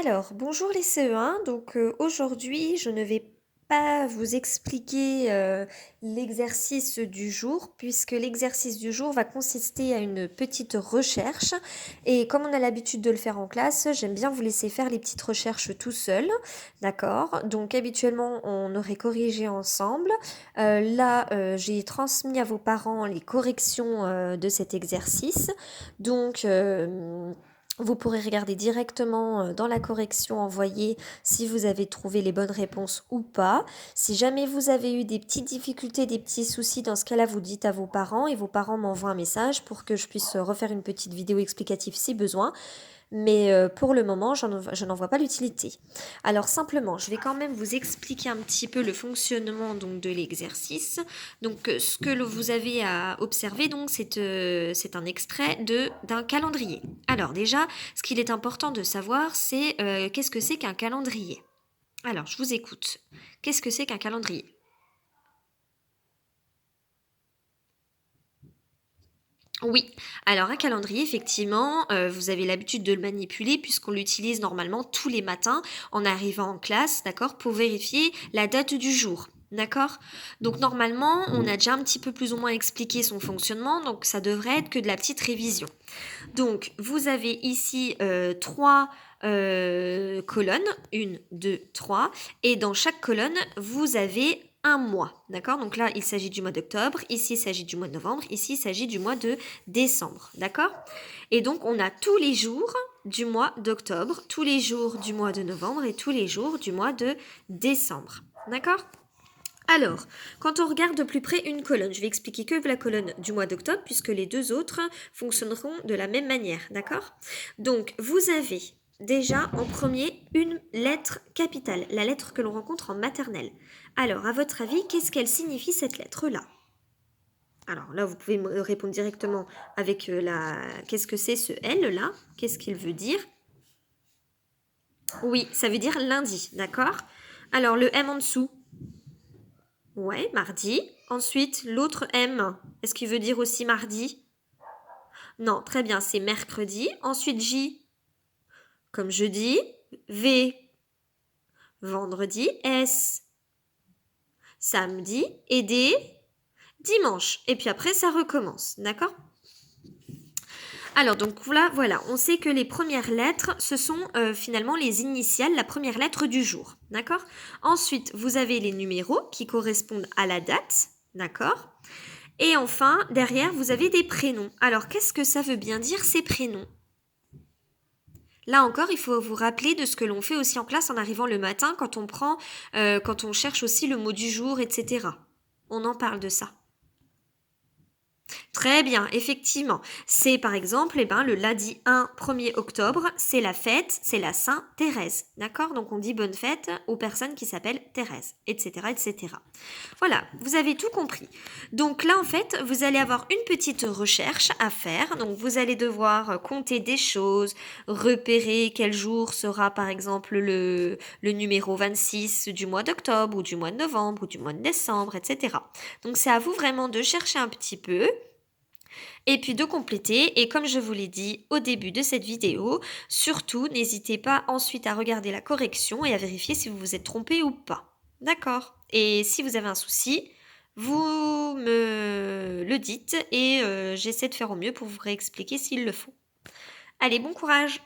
Alors, bonjour les CE1. Donc aujourd'hui, je ne vais pas vous expliquer l'exercice du jour, puisque l'exercice du jour va consister à une petite recherche. Et comme on a l'habitude de le faire en classe, j'aime bien vous laisser faire les petites recherches tout seul. D'accord? Donc habituellement, on aurait corrigé ensemble. Là, j'ai transmis à vos parents les corrections de cet exercice. Donc, vous pourrez regarder directement dans la correction envoyée si vous avez trouvé les bonnes réponses ou pas. Si jamais vous avez eu des petites difficultés, des petits soucis, dans ce cas-là, vous dites à vos parents et vos parents m'envoient un message pour que je puisse refaire une petite vidéo explicative si besoin. Mais pour le moment, je n'en vois pas l'utilité. Alors simplement, je vais quand même vous expliquer un petit peu le fonctionnement donc, de l'exercice. Donc ce que vous avez à observer, donc, c'est un extrait d'un calendrier. Alors déjà, ce qu'il est important de savoir, c'est qu'est-ce que c'est qu'un calendrier. Alors, je vous écoute. Qu'est-ce que c'est qu'un calendrier? Oui, alors un calendrier, effectivement, vous avez l'habitude de le manipuler puisqu'on l'utilise normalement tous les matins en arrivant en classe, d'accord, pour vérifier la date du jour. D'accord. Donc normalement, on a déjà un petit peu plus ou moins expliqué son fonctionnement, donc ça devrait être que de la petite révision. Donc vous avez ici trois colonnes, une, deux, trois, et dans chaque colonne, vous avez un mois, d'accord? Donc là, il s'agit du mois d'octobre, ici, il s'agit du mois de novembre, ici, il s'agit du mois de décembre, d'accord? Et donc, on a tous les jours du mois d'octobre, tous les jours du mois de novembre et tous les jours du mois de décembre, d'accord? Alors, quand on regarde de plus près une colonne, je vais expliquer que la colonne du mois d'octobre puisque les deux autres fonctionneront de la même manière, d'accord? Donc, vous avez déjà en premier une lettre capitale, la lettre que l'on rencontre en maternelle. Alors, à votre avis, qu'est-ce qu'elle signifie cette lettre-là? Alors là, vous pouvez me répondre directement avec la... Qu'est-ce que c'est ce L là? Qu'est-ce qu'il veut dire? Oui, ça veut dire lundi, d'accord? Alors, le M en dessous? Ouais, mardi. Ensuite, l'autre M, est-ce qu'il veut dire aussi mardi? Non, très bien, c'est mercredi. Ensuite, J, comme jeudi. V, vendredi. S, samedi. Et D, dimanche. Et puis après, ça recommence, d'accord? Alors, donc là, voilà, on sait que les premières lettres, ce sont finalement les initiales, la première lettre du jour, d'accord? Ensuite, vous avez les numéros qui correspondent à la date, d'accord? Et enfin, derrière, vous avez des prénoms. Alors, qu'est-ce que ça veut bien dire ces prénoms? Là encore, il faut vous rappeler de ce que l'on fait aussi en classe en arrivant le matin quand on cherche aussi le mot du jour, etc. On en parle de ça. Très bien, effectivement. C'est par exemple le lundi 1er octobre, c'est la fête, c'est la Saint-Thérèse. D'accord? Donc on dit bonne fête aux personnes qui s'appellent Thérèse, etc., etc. Voilà, vous avez tout compris. Donc là, en fait, vous allez avoir une petite recherche à faire. Donc vous allez devoir compter des choses, repérer quel jour sera par exemple le numéro 26 du mois d'octobre ou du mois de novembre ou du mois de décembre, etc. Donc c'est à vous vraiment de chercher un petit peu et puis de compléter. Et comme je vous l'ai dit au début de cette vidéo, surtout n'hésitez pas ensuite à regarder la correction et à vérifier si vous vous êtes trompé ou pas. D'accord? Et si vous avez un souci, vous me le dites et j'essaie de faire au mieux pour vous réexpliquer s'il le faut. Allez, bon courage!